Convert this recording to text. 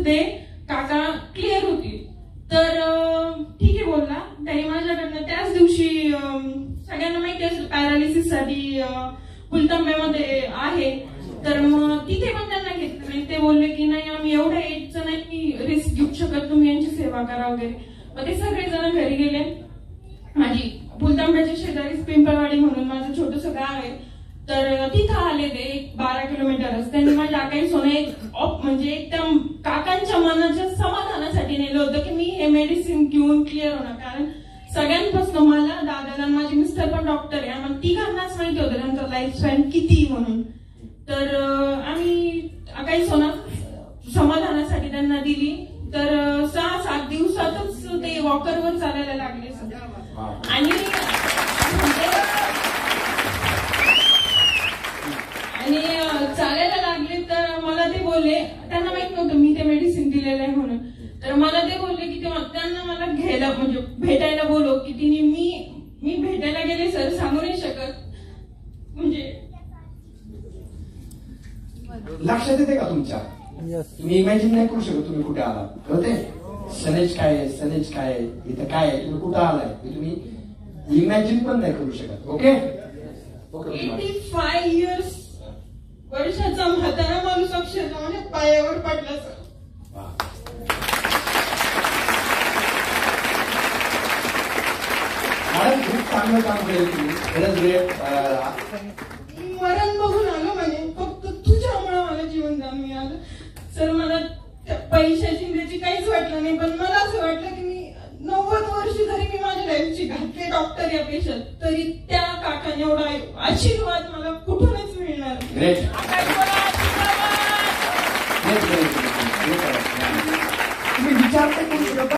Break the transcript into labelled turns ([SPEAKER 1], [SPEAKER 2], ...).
[SPEAKER 1] ते काका क्लिअर होतील. तर ठीक आहे बोलला. त्यांनी माझ्याकडनं त्याच दिवशी सगळ्यांना माहिती असतं पॅरालिसिस साठी फुलतांब्यामध्ये आहे, तर मग तिथे पण त्यांना घेतलं नाही. ते बोलले की नाही आम्ही एवढ्या एजचं नाही रिस्क घेऊ शकत, तुम्ही यांची सेवा करा वगैरे. मग ते सगळेजण घरी गेले. माझी फुलतांब्याच्या शेजारीच पिंपळवाडी म्हणून माझं छोटस गाव आहे, तर तिथं आले ते 12 किलोमीटरच. त्यांनी माझ्या काही सोने म्हणजे एकदम काकांच्या मनाच्या समाधानासाठी नेलं होतं की मी हे मेडिसिन घेऊन क्लिअर होणार. कारण सगळ्यांपासून मला दादाला माझे मिस्टर पण डॉक्टर आहे, आम्हाला तिघांनाच माहिती होतं त्यांचं लाईफ स्पॅन किती म्हणून. तर आम्ही काही सोना समाधानासाठी त्यांना दिली. तर 6-7 दिवसातच ते वॉकरवर चालायला लागले आणि चालायला लागले. तर मला ते बोलले, त्यांना माहित नव्हतं मी ते मेडिसिन दिलेलं आहे म्हणून. तर मला ते बोलले की त्यांना मला घ्यायला म्हणजे भेटायला बोलव की तिने मी भेटायला गेले सर, सांगू नाही शकत. म्हणजे
[SPEAKER 2] लक्षात येते का तुमच्या? तुम्ही इमॅजिन नाही करू शकत तुम्ही कुठे आला. कळते सनेज काय आहे, सनेज काय आहे, इथं काय आहे, तुम्ही कुठं आलाय हे तुम्ही इमॅजिन पण नाही करू शकत. ओके
[SPEAKER 1] 85 इयर्स वर्षाचा म्हातारा माणूस अक्षरशः म्हणजे पायावर पडला सर.
[SPEAKER 2] मॅडम खूप चांगलं काम केलं तुम्ही, खरंच ग्रेट.
[SPEAKER 1] मरण बघून आलो म्हणजे फक्त तुझ्यामुळे मला जीवनदान मिळालं सर. मला पैशाची त्याची काहीच वाटलं नाही, पण मला असं वाटलं की मी 90 वर्ष जरी मी माझ्या लाईफची घातली डॉक्टर या पेशात, तरी त्या काकाने एवढा आशीर्वाद मला कुठूनच मिळणार.
[SPEAKER 2] ग्रेट. तुम्ही विचार करू शकता.